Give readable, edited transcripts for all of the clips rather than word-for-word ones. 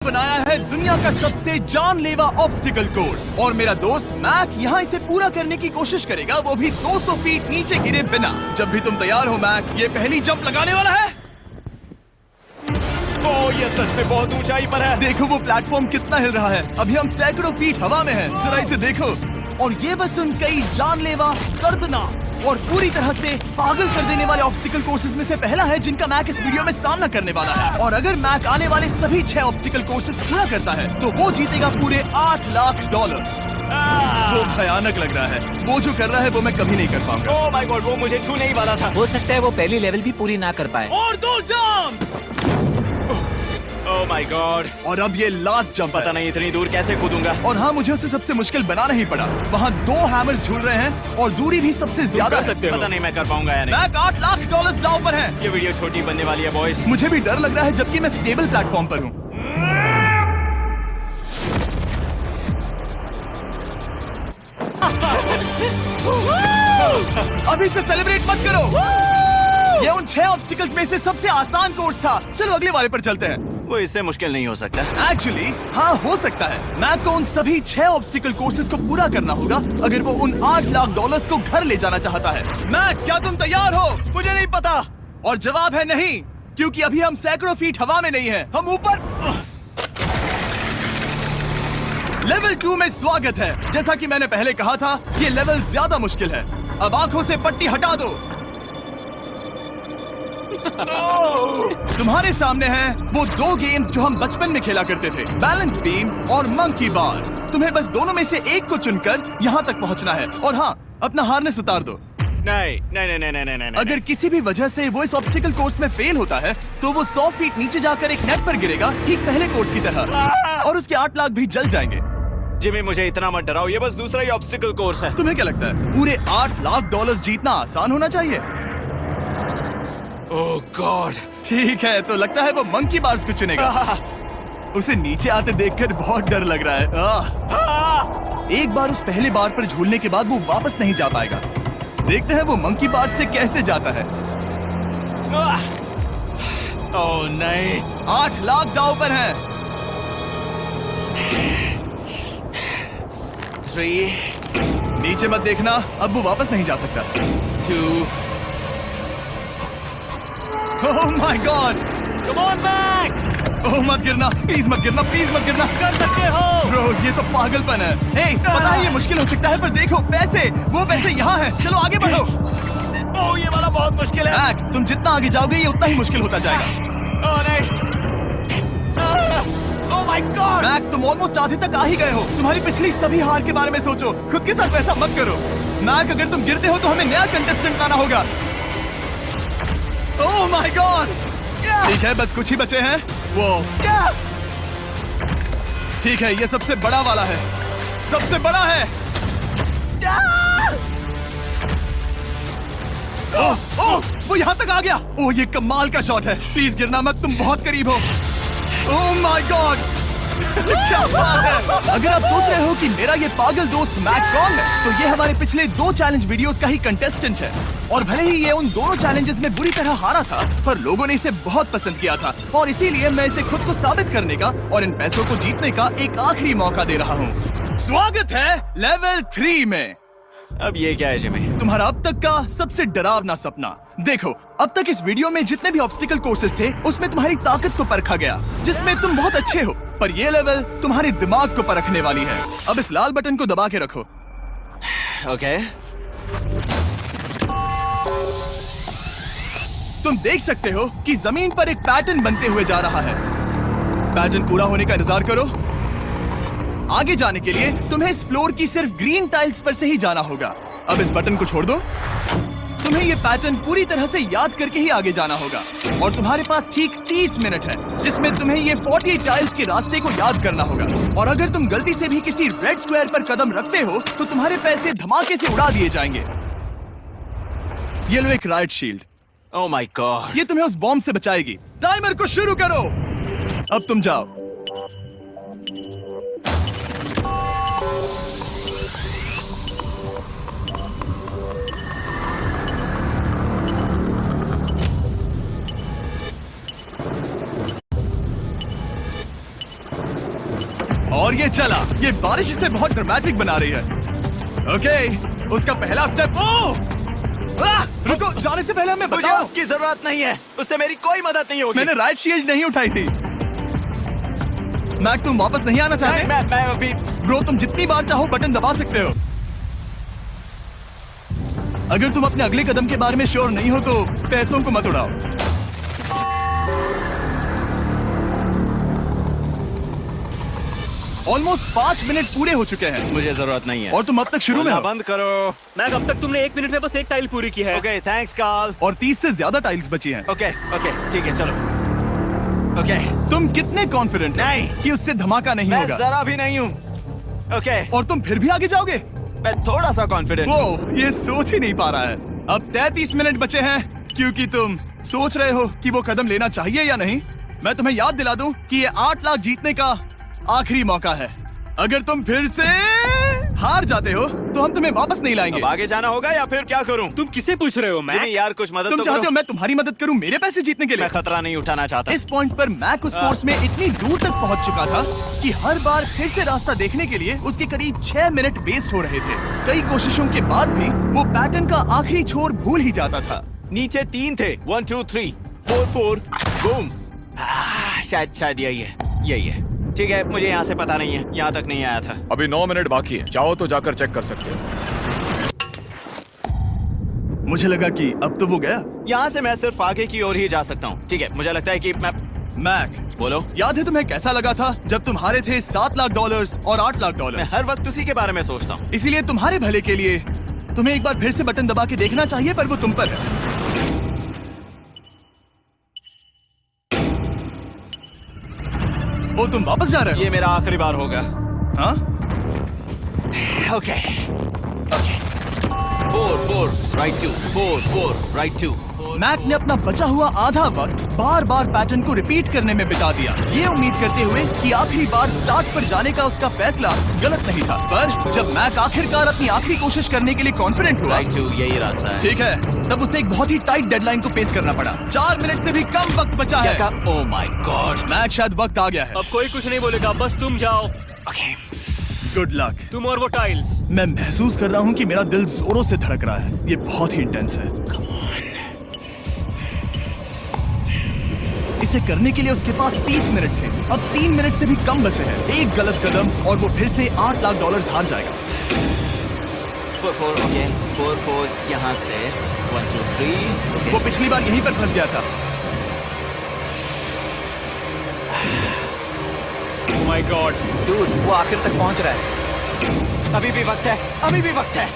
बनाया है दुनिया का सबसे जानलेवा ऑब्स्टिकल कोर्स और मेरा दोस्त मैक यहाँ इसे पूरा करने की कोशिश करेगा, वो भी 200 फीट नीचे गिरे बिना। जब भी तुम तैयार हो मैक, ये पहली जंप लगाने वाला है। ओह, ये सच में बहुत ऊंचाई पर है। देखो वो प्लेटफॉर्म कितना हिल रहा है। अभी हम सैकड़ों फीट हवा में हैं। जरा इसे देखो। और ये बस उन कई जानलेवा, दर्दनाक और पूरी तरह से पागल कर देने वाले ऑब्स्टिकल कोर्सेज में से पहला है जिनका मैक इस वीडियो में सामना करने वाला है। और अगर मैक आने वाले सभी 6 ऑब्स्टिकल कोर्सेज पूरा करता है तो वो जीतेगा पूरे $8 लाख। वो भयानक लग रहा है। वो जो कर रहा है वो मैं कभी नहीं कर पाऊंगा। ओह माय गॉड, वो मुझे छूने ही वाला था। हो सकता है वो पहली लेवल भी पूरी ना कर पाए। और 2 जंप। Oh my God. और अब ये लास्ट जंप। पता नहीं इतनी दूर कैसे कूदूंगा। और हाँ, मुझे उसे सबसे मुश्किल बनाना ही पड़ा। वहाँ 2 हैमर्स झूल रहे हैं और दूरी भी सबसे ज्यादा कर सकते हो। पता नहीं मैं कर पाऊंगा या नहीं। मैक $8 लाख दांव पर है। ये वीडियो छोटी बनने वाली है बॉयज। मुझे भी डर लग रहा है जबकि मैं स्टेबल प्लेटफॉर्म पर हूँ। अभी से सेलिब्रेट मत करो। ये उन 6 ऑब्स्टिकल्स में से सबसे आसान कोर्स था। चलो अगले वाले पर चलते हैं। वो इससे मुश्किल नहीं हो सकता। एक्चुअली हाँ, हो सकता है। मैक को उन सभी 6 ऑब्स्टिकल कोर्सेज को पूरा करना होगा अगर वो उन $8 लाख को घर ले जाना चाहता है। मैक, क्या तुम तैयार हो? मुझे नहीं पता। और जवाब है नहीं, क्योंकि अभी हम सैकड़ों फीट हवा में नहीं हैं। हम ऊपर। लेवल 2 में स्वागत है। जैसा कि मैंने पहले कहा था, ये लेवल ज्यादा मुश्किल है। अब आंखों से पट्टी हटा दो। तुम्हारे सामने हैं वो 2 गेम्स जो हम बचपन में खेला करते थे, बैलेंस बीम और मंकी बार्स। तुम्हें बस दोनों में से एक को चुनकर यहाँ तक पहुँचना है। और हाँ, अपना हार्नेस उतार दो। नहीं नहीं नहीं नहीं नहीं नहीं। अगर किसी भी वजह से वो इस ऑब्स्टिकल कोर्स में फेल होता है तो वो 100 फीट नीचे जाकर एक नेट पर गिरेगा, ठीक पहले कोर्स की तरह। और उसके 8 लाख भी जल जाएंगे। जिमी, मुझे इतना मत डराओ। ये बस दूसरा ही ऑब्स्टिकल कोर्स है। तुम्हें क्या लगता है पूरे $8 लाख जीतना आसान होना चाहिए? ओह गॉड। ठीक है, तो लगता है वो मंकी बार्स को चुनेगा। उसे नीचे आते देखकर बहुत डर लग रहा है। एक बार उस पहले बार पर झूलने के बाद वो वापस नहीं जा पाएगा। देखते हैं वो मंकी बार्स से कैसे जाता है। ओह नहीं। $8 लाख दांव पर है। 3 नीचे मत देखना, अब वो वापस नहीं जा सकता। 2 oh my god. Come on Mac. Oh मत गिरना, प्लीज मत गिरना, प्लीज मत गिरना। कर सकते हो। ब्रो, ये तो पागलपन है। हे, पता है ये मुश्किल हो सकता है, पर देखो पैसे, वो पैसे यहाँ हैं। चलो आगे बढ़ो। ओह, ये वाला बहुत मुश्किल है। मैक, तुम जितना आगे जाओगे ये उतना ही मुश्किल होता जाएगा। ओह नहीं। ओह माय गॉड। मैक, तुम ऑलमोस्ट आधे तक आ ही गए हो। तुम्हारी पिछली सभी हार के बारे में सोचो। खुद के साथ वैसा मत करो। मैक, अगर तुम गिरते हो तो हमें नया कंटेस्टेंट लाना होगा। ओह माय गॉड। ठीक है, बस कुछ ही बचे हैं। वो ठीक है, ये सबसे बड़ा वाला है। सबसे बड़ा है। ओह ओह, वो यहाँ तक आ गया। ओह, ये कमाल का शॉट है। प्लीज गिरना मत, तुम बहुत करीब हो। ओह माय गॉड, क्या बात है। अगर आप सोच रहे हो कि मेरा ये पागल दोस्त मैक कौन है, तो ये हमारे पिछले 2 चैलेंज वीडियोस का ही कंटेस्टेंट है। और भले ही ये उन दोनों चैलेंजेस में बुरी तरह हारा था, पर लोगों ने इसे बहुत पसंद किया था। और इसीलिए मैं इसे खुद को साबित करने का और इन पैसों को जीतने का एक आखिरी मौका दे रहा हूँ। स्वागत है लेवल 3 में। अब ये क्या है जिमी? तुम्हारा अब तक का सबसे डरावना सपना। देखो, अब तक इस वीडियो में जितने भी ऑब्स्टिकल कोर्सेज थे उसमें तुम्हारी ताकत को परखा गया, जिसमें तुम बहुत अच्छे हो। पर ये लेवल तुम्हारे दिमाग को परखने वाली है। अब इस लाल बटन को दबा के रखो। ओके। तुम देख सकते हो कि जमीन पर एक पैटर्न बनते हुए जा रहा है। पैटर्न पूरा होने का इंतजार करो। आगे जाने के लिए तुम्हें इस फ्लोर की सिर्फ ग्रीन टाइल्स पर से ही जाना होगा। अब इस बटन को छोड़ दो। तुम्हें ये पैटर्न पूरी तरह से याद करके ही आगे जाना होगा। और तुम्हारे पास ठीक 30 मिनट है जिसमें तुम्हें ये 40 टाइल्स के रास्ते को याद करना होगा। और अगर तुम गलती से भी किसी रेड स्क्वायर पर कदम रखते हो तो तुम्हारे पैसे धमाके से उड़ा दिए जाएंगे। ये लो एक right shield. Oh my God. ये तुम्हें उस बॉम्ब से बचाएगी। टाइमर को शुरू करो। अब तुम जाओ। और ये चला। ये बारिश इसे बहुत ड्रामेटिक बना रही है। ओके, उसका पहला स्टेप। रुको, जाने से पहले हमें मुझे बताओ। उसकी जरूरत नहीं है, उससे मेरी कोई मदद नहीं होगी। मैंने राइट शील्ड नहीं उठाई थी। मैक, तुम वापस नहीं आना चाहते? मैं अभी ब्रो, तुम जितनी बार चाहो बटन दबा सकते हो। अगर तुम अपने अगले कदम के बारे में श्योर नहीं हो तो पैसों को मत उड़ाओ। ऑलमोस्ट 5 मिनट पूरे हो चुके हैं मुझे जरूरत नहीं है। और तुम अब तक शुरू में बोलना हो। बंद करो। मैक, अब तक तुमने 1 मिनट में बस एक टाइल पूरी की है। Okay, thanks Karl. और 30 से ज्यादा टाइल्स बची हैं। ओके ओके, ठीक है, चलो। ओके, तुम कितने कॉन्फिडेंट हो नहीं। कि उससे धमाका नहीं मैं होगा? जरा भी नहीं हूँ। ओके, और तुम फिर भी आगे जाओगे? मैं थोड़ा सा कॉन्फिडेंट हूँ। वो ये सोच ही नहीं पा रहा है। अब 33 मिनट बचे हैं, क्योंकि तुम सोच रहे हो कि वो कदम लेना चाहिए या नहीं। मैं तुम्हें याद दिला दूं कि ये 8 लाख जीतने का आखिरी मौका है। अगर तुम फिर से हार जाते हो तो हम तुम्हें वापस नहीं लाएंगे। अब आगे जाना होगा या फिर क्या करूँ? तुम किसे पूछ रहे हो मैक? जिमी यार, कुछ मदद तुम तो चाहते करो। हो मैं तुम्हारी मदद करूं मेरे पैसे जीतने के लिए? मैं खतरा नहीं उठाना चाहता। इस पॉइंट पर मैक उस कोर्स में इतनी दूर तक पहुंच चुका था कि हर बार फिर से रास्ता देखने के लिए उसके करीब 6 मिनट वेस्ट हो रहे थे। कई कोशिशों के बाद भी वो पैटर्न का आखिरी छोर भूल ही जाता था। नीचे 3 थे। 1 2 3 4 4 बूम। शायद यही है। ठीक है, मुझे यहाँ से पता नहीं है, यहाँ तक नहीं आया था। अभी 9 मिनट बाकी है, चाहो तो जाकर चेक कर सकते हो। मुझे लगा कि अब तो वो गया। यहाँ से मैं सिर्फ आगे की ओर ही जा सकता हूँ। ठीक है, मुझे लगता है कि मैं मैक, बोलो। याद है तुम्हें कैसा लगा था जब तुम हारे थे $7 लाख और $8 लाख? मैं हर वक्त उसी के बारे में सोचता हूँ। इसीलिए तुम्हारे भले के लिए तुम्हें एक बार फिर से बटन दबा के देखना चाहिए, पर वो तुम पर है। ओ, तुम वापस जा रहे हो? ये मेरा आखिरी बार होगा। हाँ? Okay 4 4 right 2 4 4 right 2। मैक ने अपना बचा हुआ आधा वक्त बार बार पैटर्न को रिपीट करने में बिता दिया, ये उम्मीद करते हुए कि आखिरी बार स्टार्ट पर जाने का उसका फैसला गलत नहीं था। पर जब मैक आखिरकार अपनी आखिरी कोशिश करने के लिए कॉन्फिडेंट हुआ, राइट 2 यही रास्ता है। ठीक है, तब उसे एक बहुत ही टाइट डेडलाइन को फेस करना पड़ा। 4 मिनट से भी कम वक्त बचा है। ओह माय गॉड। मैक, शायद वक्त आ गया है। अब कोई कुछ नहीं बोलेगा, बस तुम जाओ। Okay, good luck. तुम और वो टाइल्स। मैं महसूस कर रहा हूँ कि मेरा दिल जोरों से धड़क रहा है। ये बहुत ही इंटेंस है। इसे करने के लिए उसके पास 30 मिनट थे। अब 3 मिनट से भी कम बचे हैं। एक गलत कदम और वो फिर से $8 लाख हार जाएगा। 4 4 ओके 4 4 यहाँ से 1 2 3। वो पिछली बार यहीं पर फंस गया था। ओह माय गॉड, डूड, वो आखिर तक पहुंच रहा है। अभी भी वक्त है, अभी भी वक्त है।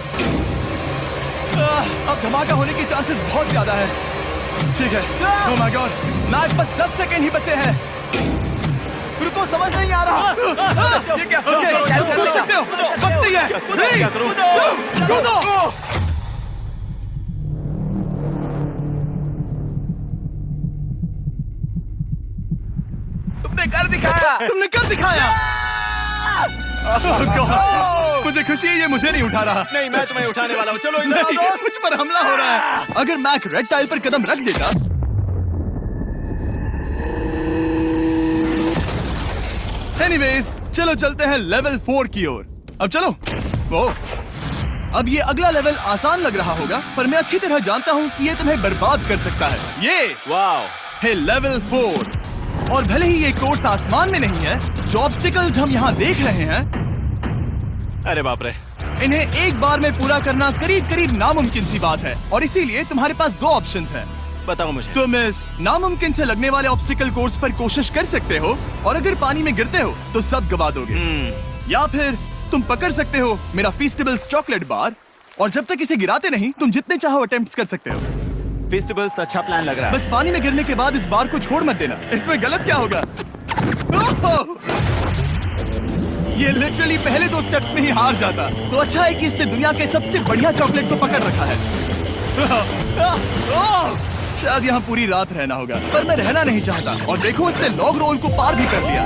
अब धमाका होने के चांसेस बहुत ज्यादा है। ठीक है। ओह माय गॉड, मैच बस 10 सेकंड ही बचे हैं। रुको, समझ नहीं आ रहा। ठीक है, ओके, कूद सकते हो। वक्त नहीं है। 3 2 कूदो। तुमने कर दिखाया। तुमने कर दिखाया। Oh God! मुझे खुशी है ये मुझे नहीं उठा रहा। नहीं, मैं तुम्हें उठाने वाला हूँ। चलो इधर आओ नहीं, दोस्त। मुझ पर हमला हो रहा है। अगर मैक रेड टाइल पर कदम रख देता, एनीवेज, चलो चलते हैं लेवल 4 की ओर। अब चलो। वो अब ये अगला लेवल आसान लग रहा होगा, पर मैं अच्छी तरह जानता हूँ कि ये तुम्हें बर्बाद कर सकता है। ये वाओ, है लेवल 4। और भले ही ये कोर्स आसमान में नहीं है, जो ऑब्स्टिकल्स हम यहाँ देख रहे हैं, अरे बाप रे। इन्हें एक बार में पूरा करना करीब करीब नामुमकिन सी बात है। और इसीलिए तुम्हारे पास 2 ऑप्शंस हैं। बताओ मुझे। तुम इस नामुमकिन से लगने वाले ऑब्स्टिकल कोर्स पर कोशिश कर सकते हो, और अगर पानी में गिरते हो तो सब गवा दोगे। या फिर तुम पकड़ सकते हो मेरा फीस्टेबल्स चॉकलेट बार, और जब तक इसे गिराते नहीं तुम जितने चाहो अटेम्प्ट्स कर सकते हो। फेस्टिवल्स अच्छा प्लान लग रहा है। बस पानी में गिरने के बाद इस बार को छोड़ मत देना। इसमें गलत क्या होगा? ओह! ये लिटरली पहले 2 स्टेप्स में ही हार जाता। तो अच्छा है कि इसने दुनिया के सबसे बढ़िया चॉकलेट को पकड़ रखा है। ओह! शायद यहाँ पूरी रात रहना होगा, पर मैं रहना नहीं चाहता। और देखो, इसने लॉग रोल को पार भी कर लिया।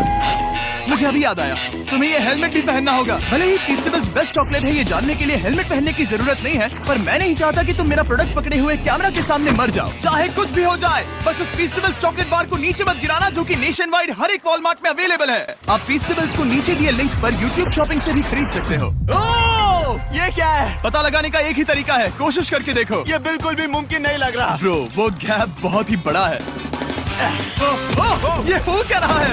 मुझे अभी याद आया, तुम्हें ये हेलमेट भी पहनना होगा। भले ही फीस्टिवल्स बेस्ट चॉकलेट है ये जानने के लिए हेलमेट पहनने की जरूरत नहीं है, पर मैं नहीं चाहता कि तुम मेरा प्रोडक्ट पकड़े हुए कैमरा के सामने मर जाओ। चाहे कुछ भी हो जाए, बस उस फीस्टिवल्स चॉकलेट बार को नीचे मत गिराना, जो कि नेशन वाइड हर एक वॉलमार्ट में अवेलेबल है। आप फीस्टिवल्स को नीचे दिए लिंक पर यूट्यूब शॉपिंग से भी खरीद सकते हो। ये क्या है? पता लगाने का एक ही तरीका है, कोशिश करके देखो। ये बिल्कुल भी मुमकिन नहीं लग रहा। ब्रो, वो गैप बहुत ही बड़ा है। ये हो क्या रहा है?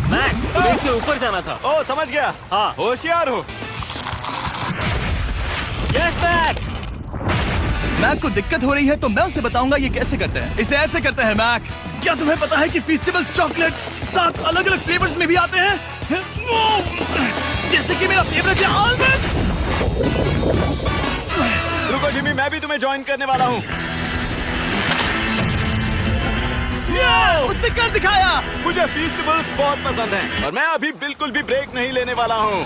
मैक, तुम्हें इसके ऊपर जाना था। ओ, समझ गया। हाँ। होशियार हो। Yes Mac. मैक को दिक्कत हो रही है तो मैं उसे बताऊंगा ये कैसे करते हैं। इसे ऐसे करते हैं मैक। क्या तुम्हें पता है कि फेस्टिवल्स चॉकलेट 7 अलग अलग फ्लेवर्स में भी आते हैं? जैसे कि मेरा फेवरेट है आलमंड। रुको जिमी, मैं भी तुम्हें ज्वाइन करने वाला हूँ। उसने कर दिखाया। मुझे फेस्टिवल्स बहुत पसंद हैं और मैं अभी बिल्कुल भी ब्रेक नहीं लेने वाला हूँ।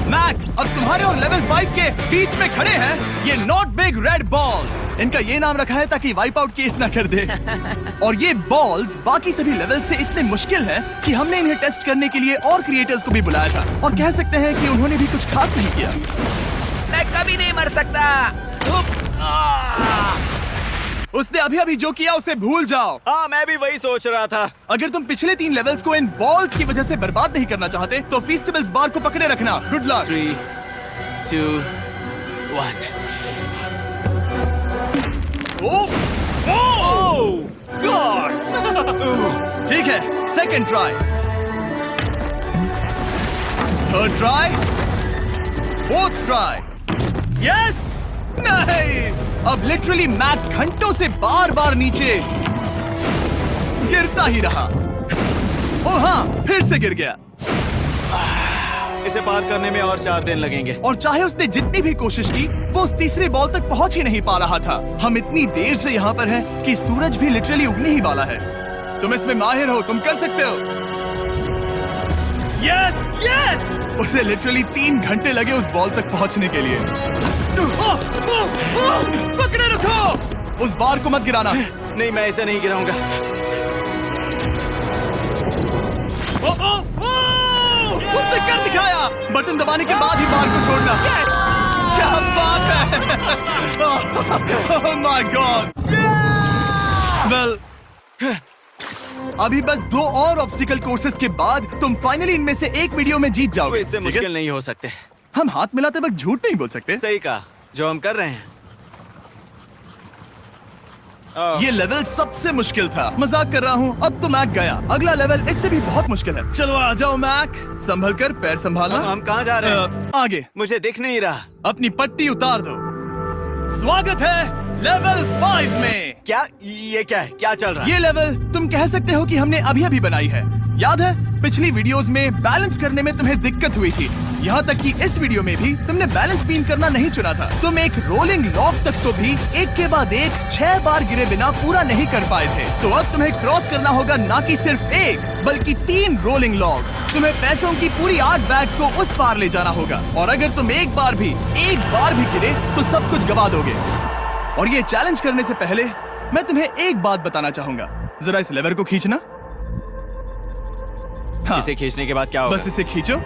मैक, अब तुम्हारे और लेवल 5 के बीच में खड़े हैं ये नॉट बिग रेड बॉल्स। इनका ये नाम रखा है ताकि वाइप आउट केस ना कर दे। और ये बॉल्स बाकी सभी लेवल से इतने मुश्किल हैं कि हमने इन्हें टेस्ट करने के लिए और क्रिएटर्स को भी बुलाया था, और कह सकते हैं कि उन्होंने भी कुछ खास नहीं किया। मैं कभी नहीं मर सकता। उसने अभी अभी जो किया उसे भूल जाओ। हाँ, मैं भी वही सोच रहा था। अगर तुम पिछले 3 लेवल्स को इन बॉल्स की वजह से बर्बाद नहीं करना चाहते तो फेस्टिवल्स बार को पकड़े रखना। Good luck. 3, 2, 1। ठीक है, second try, third try, fourth try. Yes, नहीं, अब लिटरली मैक घंटों से बार बार नीचे गिरता ही रहा। ओ हाँ, फिर से गिर गया। इसे पार करने में और 4 दिन लगेंगे। और चाहे उसने जितनी भी कोशिश की, वो उस तीसरे बॉल तक पहुंच ही नहीं पा रहा था। हम इतनी देर से यहाँ पर हैं कि सूरज भी लिटरली उगने ही वाला है। तुम इसमें माहिर हो, तुम कर सकते हो। Yes, yes! उसे लिटरली 3 घंटे लगे उस बॉल तक पहुंचने के लिए। पकड़े रखो, उस बार को मत गिराना। नहीं, मैं इसे नहीं गिराऊंगा। उसने कर दिखाया। बटन दबाने के बाद ही बार को छोड़ना। क्या बात है! ओह माय गॉड! वेल, अभी बस 2 और ऑब्स्टिकल कोर्सेस के बाद तुम फाइनली इनमें से एक वीडियो में जीत वो जाओगे। इससे ठीक है? मुश्किल नहीं हो सकते। हम हाथ मिलाते वक्त झूठ नहीं बोल सकते। सही कहा, जो हम कर रहे हैं। ये लेवल सबसे मुश्किल था। मजाक कर रहा हूँ, अब तो मैक गया। अगला लेवल इससे भी बहुत मुश्किल है। चलो आ जाओ मैक, संभल कर, पैर संभालना। हम कहाँ जा रहे हैं? आगे। मुझे दिख नहीं रहा। अपनी पट्टी उतार दो। स्वागत है लेवल 5 में। क्या ये क्या है? क्या चल रहा है? ये लेवल तुम कह सकते हो कि हमने अभी अभी बनाई है। याद है पिछली वीडियोस में बैलेंस करने में तुम्हें दिक्कत हुई थी, यहाँ तक कि इस वीडियो में भी तुमने बैलेंस बीन करना नहीं चुना था। तुम एक रोलिंग लॉक तक तो भी एक के बाद एक 6 बार गिरे बिना पूरा नहीं कर पाए थे। तो अब तुम्हें क्रॉस करना होगा ना कि सिर्फ एक, बल्कि 3 रोलिंग लॉक्स। तुम्हें पैसों की पूरी 8 बैग्स को उस पार ले जाना होगा, और अगर तुम एक बार भी गिरे तो सब कुछ गवा दोगे। और ये चैलेंज करने से पहले मैं तुम्हें एक बात बताना चाहूंगा। जरा इस लेवर को खींचना। हाँ, इसे खींचने के बाद क्या होगा? बस इसे खींचो।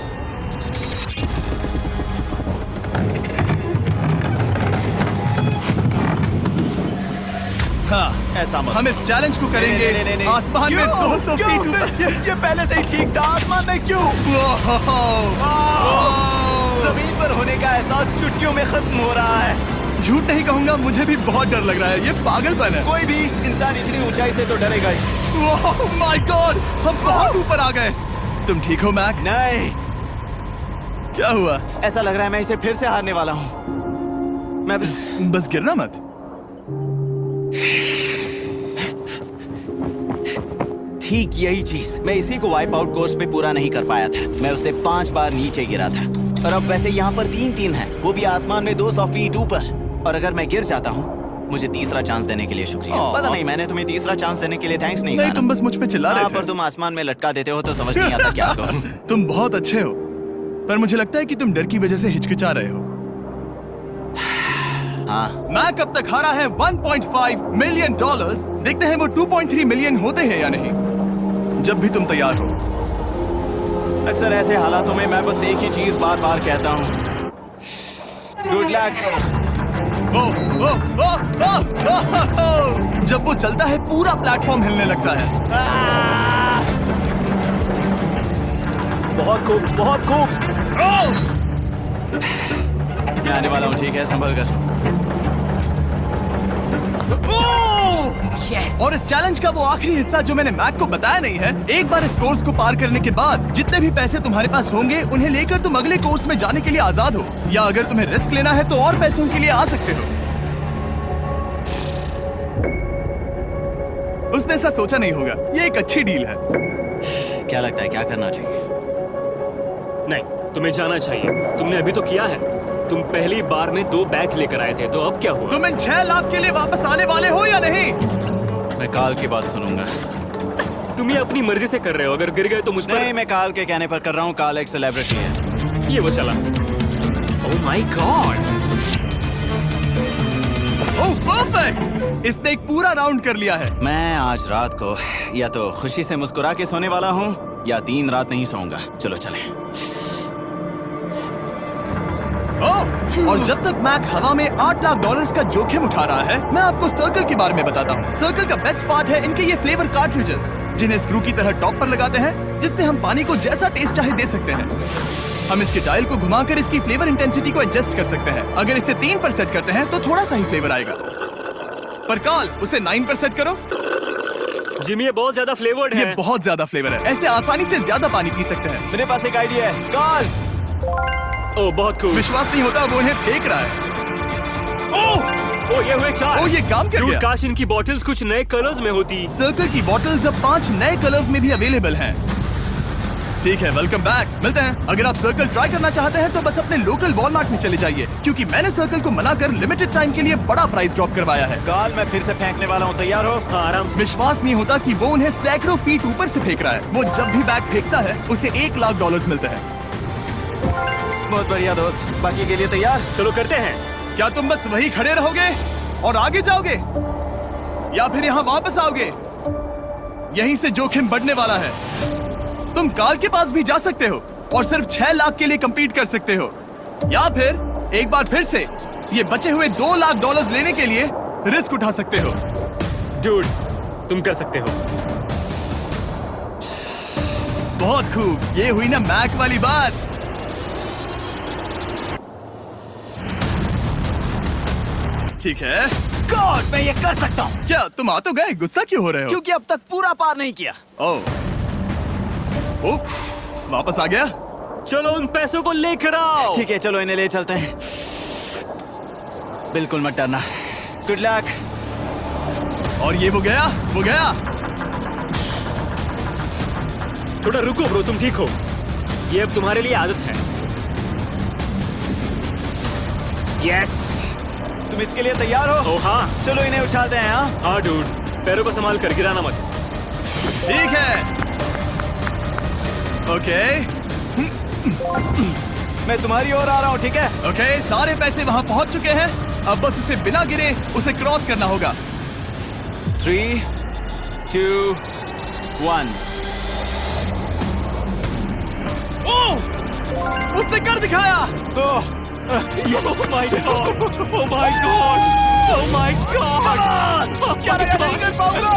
हाँ, ऐसा मत। हम इस चैलेंज को करेंगे नहीं। आसमान में 200 फीट। ये पहले से ही ठीक था। आसमान में क्यों? जमीन पर होने का एहसास चुटकियों में खत्म हो रहा है। झूठ नहीं कहूंगा, मुझे भी बहुत डर लग रहा है। ये पागलपन है। कोई भी इंसान इतनी ऊंचाई से तो डरेगा ही। ओह माय गॉड, हम बहुत ऊपर आ गए। तुम ठीक हो मैक? नहीं, क्या हुआ? ऐसा लग रहा है मैं इसे फिर से हारने वाला हूँ। मैं बस गिरना मत। ठीक यही चीज मैं इसी को वाइप आउट कोर्स पे पूरा नहीं कर पाया था। मैं उससे 5 बार नीचे गिरा था, और अब वैसे यहाँ पर 3-3 है, वो भी आसमान में 200 फीट ऊपर। और अगर मैं गिर जाता हूँ, मुझे तीसरा चांस देने के लिए शुक्रिया। पता नहीं मैंने तुम्हें तीसरा चांस देने के लिए थैंक्स नहीं कहा ना। तुम बस मुझ पे चिल्ला रहे थे। पर तुम आसमान में लटका देते हो तो समझ नहीं आता क्या कहूं। तुम बहुत अच्छे हो, पर मुझे लगता है कि तुम डर की वजह से हिचकिचा रहे हो। हाँ, मैक अब तक हारा है $1.5 मिलियन। देखते हैं वो 2.3 मिलियन होते हैं या नहीं। जब भी तुम तैयार हो। अक्सर ऐसे हालातों में मैं बस एक ही चीज बार बार कहता हूँ, गुड लक। ओ, ओ, ओ, ओ, ओ, ओ, ओ। जब वो चलता है पूरा प्लेटफॉर्म हिलने लगता है। बहुत खूब, बहुत खूब। मैं आने वाला हूँ, ठीक है, संभल कर। यस। और इस चैलेंज का वो आखिरी हिस्सा जो मैंने मैक को बताया नहीं है, एक बार इस कोर्स को पार करने के बाद जितने भी पैसे तुम्हारे पास होंगे उन्हें लेकर तुम अगले कोर्स में जाने के लिए आजाद हो, या अगर तुम्हें रिस्क लेना है तो और पैसों के लिए आ सकते हो। उसने ऐसा सोचा नहीं होगा, ये एक अच्छी डील है। क्या लगता है क्या करना चाहिए? नहीं, तुम्हें जाना चाहिए। तुमने अभी तो किया है। तुम पहली बार में 2 बैग्स लेकर आए थे, तो अब क्या हुआ? तुम इन 6 लाख के लिए वापस आने वाले हो या नहीं? मैं काल की बात सुनूंगा। तुम ये अपनी मर्जी से कर रहे हो। अगर गिर गए तो मुझ पर। नहीं, मैं काल के कहने पर कर रहा हूँ। काल एक सेलिब्रिटी है। ये वो चला। ओह माय गॉड। Oh perfect! इसने एक पूरा राउंड कर लिया है। मैं आज रात को या तो खुशी से मुस्कुरा के सोने वाला हूँ या 3 रात नहीं सोऊंगा। चलो चलें। ओह, और जब तक मैक हवा में $8 लाख का जोखिम उठा रहा है, मैं आपको सर्कल के बारे में बताता हूँ। सर्कल का बेस्ट पार्ट है इनके ये फ्लेवर कार्ट्रिजेस, जिन्हें स्क्रू की तरह टॉप पर लगाते हैं, जिससे हम पानी को जैसा टेस्ट चाहे दे सकते हैं। हम इसके डायल को घुमाकर इसकी फ्लेवर इंटेंसिटी को एडजस्ट कर सकते हैं। अगर इसे 3 पर सेट करते हैं तो थोड़ा सा ही फ्लेवर आएगा, पर काल उसे 9 पर सेट करो। जिमी, ये बहुत ज्यादा फ्लेवर्ड ये है। बहुत ज्यादा फ्लेवर है, ऐसे आसानी से ज्यादा पानी पी सकते हैं। मेरे पास एक आइडिया है। काल, ओह बहुत खूब। विश्वास नहीं होता, वो उन्हें फेंक रहा है। ओह ये हुए 4। ओह, ये काम कर Dude, गया। काश इनकी बॉटल्स कुछ नए कलर्स में होती। सर्कल की बॉटल्स अब 5 नए कलर्स में भी अवेलेबल हैं। ठीक है, वेलकम बैक। मिलते हैं। अगर आप सर्कल ट्राई करना चाहते हैं तो बस अपने लोकल वॉलमार्ट में चले जाइए, क्योंकि मैंने सर्कल को मना कर लिमिटेड टाइम के लिए बड़ा प्राइस ड्रॉप करवाया है। काल, मैं फिर से फेंकने वाला हूँ। तैयार हो? हाँ, आराम से। विश्वास नहीं होता कि वो उन्हें सैकड़ों फीट ऊपर से फेंक रहा है। वो जब भी बैग फेंकता है उसे $1 लाख मिलते हैं। बहुत बढ़िया दोस्त, बाकी के लिए तैयार? चलो करते हैं। क्या तुम बस वही खड़े रहोगे और आगे जाओगे, या फिर यहाँ वापस आओगे? यहीं से जोखिम बढ़ने वाला है। तुम काल के पास भी जा सकते हो और सिर्फ 6 लाख के लिए compete कर सकते हो, या फिर एक बार फिर से ये बचे हुए $2 लाख लेने के लिए रिस्क उठा सकते हो। Dude, तुम कर सकते हो। बहुत खूब, ये हुई ना मैक वाली बात। ठीक है। गॉड, मैं ये कर सकता हूँ। क्या तुम आ तो गए, गुस्सा क्यों हो रहे हो? क्योंकि अब तक पूरा पार नहीं किया। ओह, वापस आ गया। चलो उन पैसों को लेकर आओ। ठीक है, चलो इन्हें ले चलते हैं। बिल्कुल मत डरना। Good luck. और ये वो गया। थोड़ा रुको ब्रो, तुम ठीक हो? ये अब तुम्हारे लिए आदत है। यस। तुम इसके लिए तैयार हो? ओह हाँ। चलो इन्हें उछालते हैं। हाँ, हाँ डूड, पैरों को संभाल कर, गिराना मत। ठीक है। ओके मैं तुम्हारी ओर आ रहा हूँ, ठीक है? ओके, सारे पैसे वहां पहुंच चुके हैं। अब बस उसे बिना गिरे उसे क्रॉस करना होगा। 3, 2, 1। ओह, उसने कर दिखाया। Oh my god! Oh my god! Oh my god! क्या लगा नहीं कर पाऊंगा?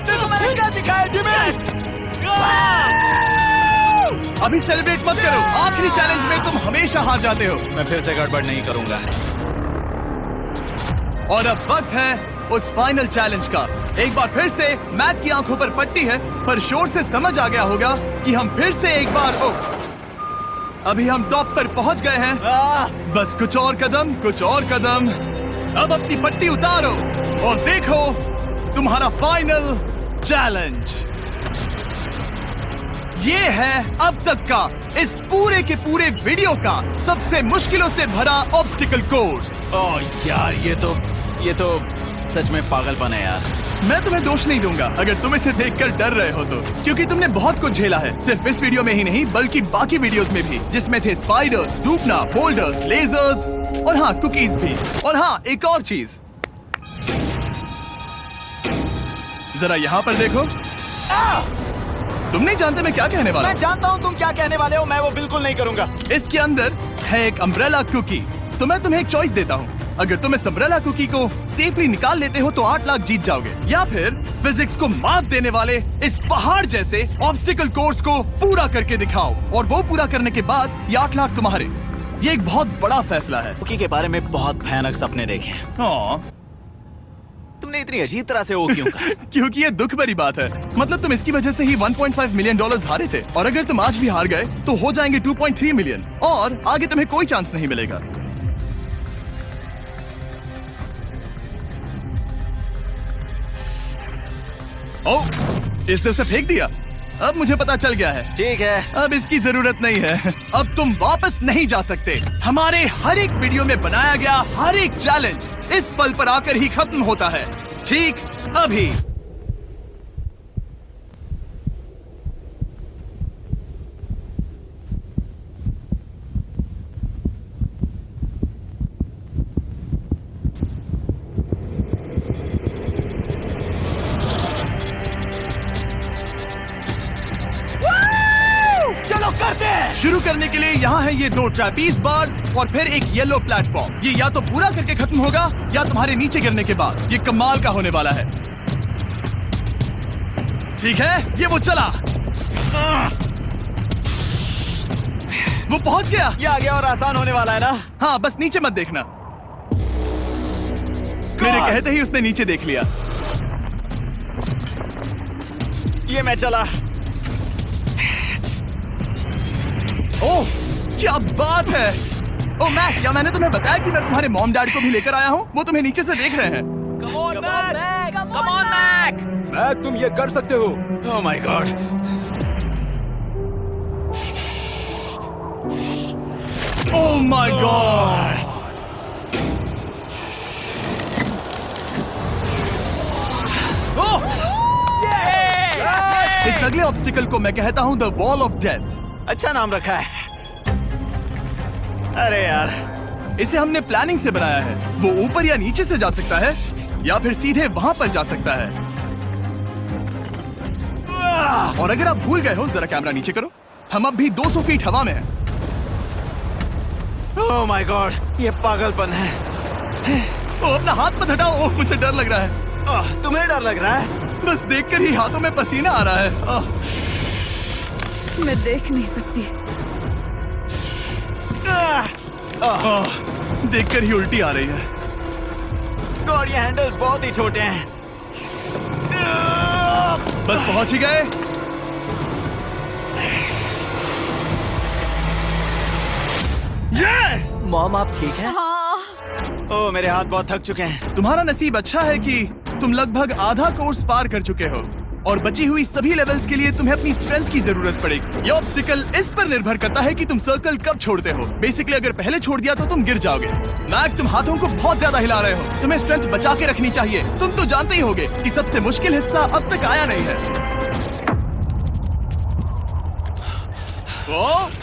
देखो मैंने क्या दिखाया जिमी। अभी सेलिब्रेट मत करो, आखिरी चैलेंज में तुम हमेशा हार जाते हो। मैं फिर से गड़बड़ नहीं करूंगा। और अब वक्त है उस फाइनल चैलेंज का। एक बार फिर से मैक की आंखों पर पट्टी है, पर शोर से समझ आ गया होगा कि हम फिर से एक बार अभी हम टॉप पर पहुंच गए हैं। बस कुछ और कदम। अब अपनी पट्टी उतारो और देखो तुम्हारा फाइनल चैलेंज। ये है अब तक का इस पूरे के पूरे वीडियो का सबसे मुश्किलों से भरा ऑब्स्टिकल कोर्स। ओह यार, ये तो सच में पागलपन है यार। मैं तुम्हें दोष नहीं दूंगा अगर तुम इसे देखकर डर रहे हो तो, क्योंकि तुमने बहुत कुछ झेला है, सिर्फ इस वीडियो में ही नहीं बल्कि बाकी वीडियोस में भी, जिसमें थे स्पाइडर्स, डूबना, बोल्डर्स, लेजर्स और हाँ कुकीज भी। और हाँ, एक और चीज, जरा यहाँ पर देखो। तुम नहीं जानते मैं क्या कहने वाला मैं जानता हूँ तुम क्या कहने वाले हो, मैं वो बिल्कुल नहीं करूंगा। हूँ। इसके अंदर है एक अम्ब्रेला कुकी। तो मैं तुम्हें एक चॉइस देता हूँ। अगर तुम इस अम्ब्रेला कुकी को सेफली निकाल लेते हो तो 8 लाख जीत जाओगे, या फिर फिजिक्स को मात देने वाले इस पहाड़ जैसे ऑब्स्टिकल कोर्स को पूरा करके दिखाओ, और वो पूरा करने के बाद ये 8 लाख तुम्हारे। ये एक बहुत बड़ा फैसला है। कुकी के बारे में बहुत भयानक सपने देखे हैं। हाँ, तुमने इतनी अजीब तरह से वो क्यों कहा? क्योंकि ये दुख भरी बात है। मतलब तुम इसकी वजह से ही 1.5 मिलियन डॉलर्स हारे थे, और अगर तुम आज भी हार गए तो हो जाएंगे 2.3 मिलियन, और आगे तुम्हें कोई चांस नहीं मिलेगा। ओह, इसने उसे फेंक दिया। अब मुझे पता चल गया है। ठीक है, अब इसकी जरूरत नहीं है। अब तुम वापस नहीं जा सकते। हमारे हर एक वीडियो में बनाया गया हर एक चैलेंज इस पल पर आकर ही खत्म होता है, ठीक अभी। चलो करते हैं। शुरू करने के लिए यहाँ है ये 2 ट्रैपीज बार्स और फिर एक येलो प्लेटफॉर्म। ये या तो पूरा करके खत्म होगा या तुम्हारे नीचे गिरने के बाद। ये कमाल का होने वाला है। ठीक है, ये वो चला। वो पहुंच गया। ये आगे और आसान होने वाला है ना? हाँ, बस नीचे मत देखना। मेरे कहते ही उसने नीचे देख लिया। ये मैं चला। ओह, क्या बात है। ओह मैक, क्या मैंने तुम्हें बताया कि मैं तुम्हारे मॉम डैड को भी लेकर आया हूँ? वो तुम्हें नीचे से देख रहे हैं। कम ऑन मैक। मैक, तुम ये कर सकते हो। ओह my God. Oh my God. इस अगले ऑब्स्टिकल को मैं कहता हूँ द वॉल ऑफ डेथ। अच्छा नाम रखा है। अरे यार, इसे हमने प्लानिंग से बनाया है। वो ऊपर या नीचे से जा सकता है, या फिर सीधे वहां पर जा सकता है। और अगर आप भूल गए हो, जरा कैमरा नीचे करो। हम अब भी 200 फीट हवा में हैं। ओह माय गॉड, ये पागलपन है। ओ, अपना हाथ मत हटाओ। ओह, मुझे डर लग रहा है। तुम्हें डर लग रहा है? बस देखकर ही हाथों में पसीना आ रहा है। मैं देख नहीं सकती। देखकर ही उल्टी आ रही है। गॉड, ये हैंडल्स बहुत ही छोटे हैं। बस पहुंच ही गए। यस! मॉम, आप ठीक है? हाँ, ओह, मेरे हाथ बहुत थक चुके हैं। तुम्हारा नसीब अच्छा है कि तुम लगभग आधा कोर्स पार कर चुके हो, और बची हुई सभी लेवल्स के लिए तुम्हें अपनी स्ट्रेंथ की जरूरत पड़ेगी। ये ऑब्स्टिकल इस पर निर्भर करता है कि तुम सर्कल कब छोड़ते हो। बेसिकली अगर पहले छोड़ दिया तो तुम गिर जाओगे। मैक, तुम हाथों को बहुत ज्यादा हिला रहे हो। तुम्हें स्ट्रेंथ बचा के रखनी चाहिए। तुम तो जानते ही होगे कि सबसे मुश्किल हिस्सा अब तक आया नहीं है। Yes,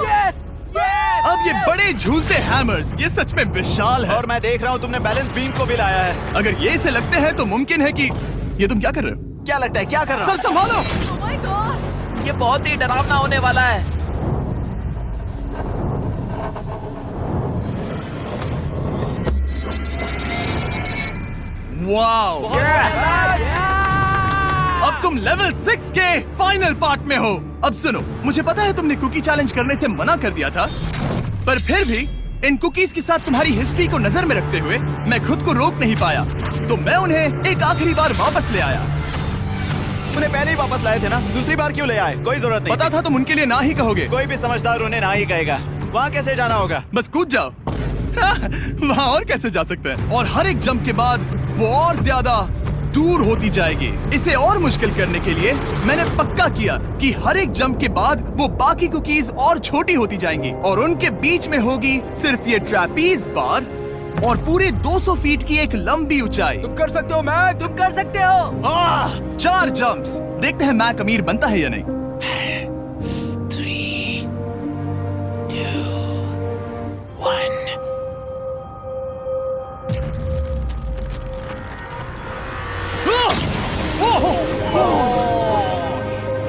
yes. अब ये बड़े झूलते हैमर्स, ये सच में विशाल है। और मैं देख रहा हूँ तुमने बैलेंस बीम को भी लाया है। अगर ये इसे लगते हैं तो मुमकिन है कि ये तुम क्या कर रहे हो? क्या लगता है, क्या कर रहा सर संभालो। oh my gosh! ये बहुत ही डरावना होने वाला है। वाओ! अब तुम लेवल 6 के फाइनल पार्ट में हो। अब सुनो, मुझे पता है तुमने कुकी चैलेंज करने से मना कर दिया था, पर फिर भी इन कुकीज के साथ तुम्हारी हिस्ट्री को नजर में रखते हुए मैं खुद को रोक नहीं पाया, तो मैं उन्हें एक आखिरी बार वापस ले आया। उन्हें पहले ही वापस लाए थे ना, दूसरी बार क्यों ले आए? कोई जरूरत नहीं पता था तुम उनके लिए ना ही कहोगे। कोई भी समझदार उन्हें ना ही कहेगा। वहाँ कैसे जाना होगा? बस कूद जाओ। वहाँ और कैसे जा सकते हैं? और हर एक जंप के बाद वो और ज्यादा दूर होती जाएगी। इसे और मुश्किल करने के लिए मैंने पक्का किया कि हर एक जंप के बाद वो बाकी कुकीज और छोटी होती जाएंगी, और उनके बीच में होगी सिर्फ ये ट्रैपीज बार और पूरे 200 फीट की एक लंबी ऊंचाई। तुम कर सकते हो मैक। तुम कर सकते हो। 4 जंप्स। देखते हैं मैक अमीर बनता है या नहीं। 3, 2, 1। ओह!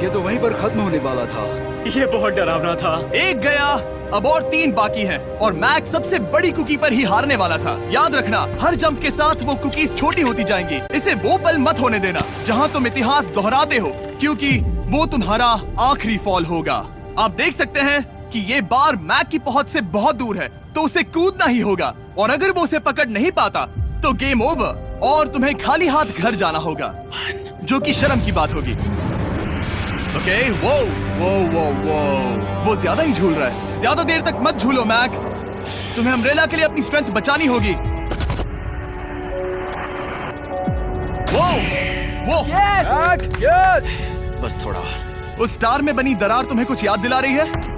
ये तो वहीं पर खत्म होने वाला था। ये बहुत डरावना था। एक गया, अब और 3 बाकी हैं और मैक सबसे बड़ी कुकी पर ही हारने वाला था। याद रखना, हर जंप के साथ वो कुकीज छोटी होती जाएंगी। इसे वो पल मत होने देना जहां तुम इतिहास दोहराते हो, क्योंकि वो तुम्हारा आखिरी फॉल होगा। आप देख सकते हैं कि ये बार मैक की पहुंच से बहुत दूर है, तो उसे कूदना ही होगा। और अगर वो उसे पकड़ नहीं पाता तो गेम ओवर और तुम्हें खाली हाथ घर जाना होगा, जो कि शर्म की बात होगी। ओके, वो ज्यादा ही झूल रहा है। ज्यादा देर तक मत झूलो मैक, तुम्हें अम्ब्रेला के लिए अपनी स्ट्रेंथ बचानी होगी। वो मैक, यस। बस थोड़ा और। उस स्टार में बनी दरार तुम्हें कुछ याद दिला रही है?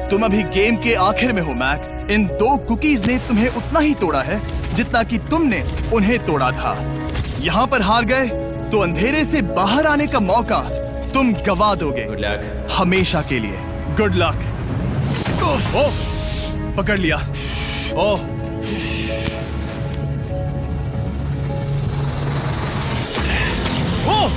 तुम अभी गेम के आखिर में हो मैक। इन 2 कुकीज ने तुम्हें उतना ही तोड़ा है जितना कि तुमने उन्हें तोड़ा था। यहाँ पर हार गए तो अंधेरे से बाहर आने का मौका तुम गवा दोगे। Good luck. हमेशा के लिए गुड लक। ओह, पकड़ लिया। ओह, ओह,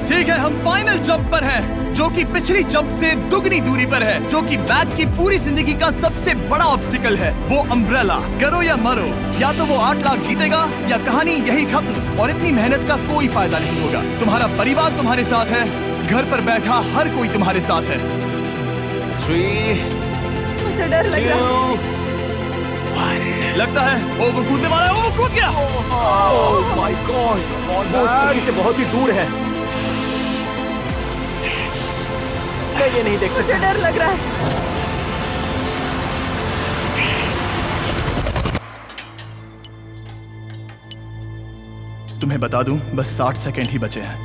ठीक है, हम फाइनल जंप पर हैं, जो कि पिछली जंप से दुगनी दूरी पर है, जो कि मैक की पूरी जिंदगी का सबसे बड़ा ऑब्स्टिकल है। वो अम्ब्रेला। करो या मरो, या तो वो 8 लाख जीतेगा या कहानी यही खत्म और इतनी मेहनत का कोई फायदा नहीं होगा। तुम्हारा परिवार तुम्हारे साथ है, घर पर बैठा हर कोई तुम्हारे साथ है। 3, मुझे डर लग रहा है। 2, 1। लगता है वो कूदने वाला है। वो कूद गया। ओह माय गॉड, वो उस कुकी से बहुत ही दूर है। मैं ये नहीं देख मुझे सकता। डर लग रहा है। तुम्हें बता दूं, बस 60 सेकंड ही बचे हैं।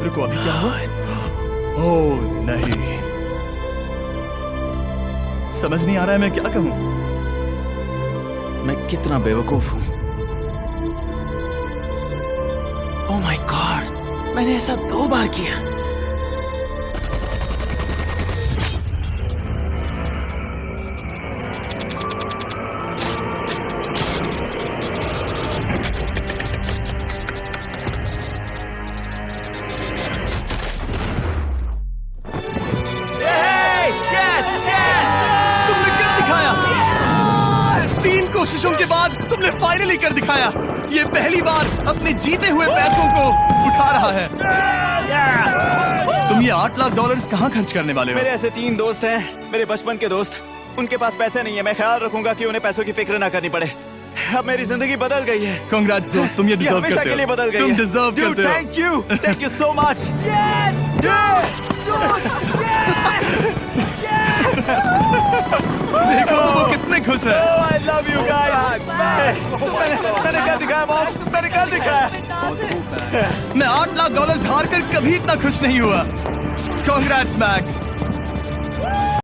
रुको, अभी क्या हुआ? ओह नहीं, समझ नहीं आ रहा है मैं क्या कहूं। मैं कितना बेवकूफ हूं। ओह माय गॉड, मैंने ऐसा 2 बार किया। तुमने कर दिखाया। 3 कोशिशों के बाद तुमने फाइनली कर दिखाया। ये पहली बार अपने जीते हुए पैसों को उठा रहा है। तुम ये $8 लाख कहाँ खर्च करने वाले हो? मेरे ऐसे 3 दोस्त हैं, मेरे बचपन के दोस्त। उनके पास पैसे नहीं है। मैं ख्याल रखूंगा कि उन्हें पैसों की फिक्र ना करनी पड़े। अब मेरी जिंदगी बदल गई है। कांग्रेट्स दोस्त, तुम ये डिजर्व हमेशा करते के लिए हो। बदल गई तुम है। डिजर्व करते हो। Thank you so much. देखो वो कितने खुश है। I love you guys. मैंने कर दिखाया मॉम, मैंने कर दिखाया। मैं $8 लाख हार कर कभी इतना खुश नहीं हुआ। Congrats Mac.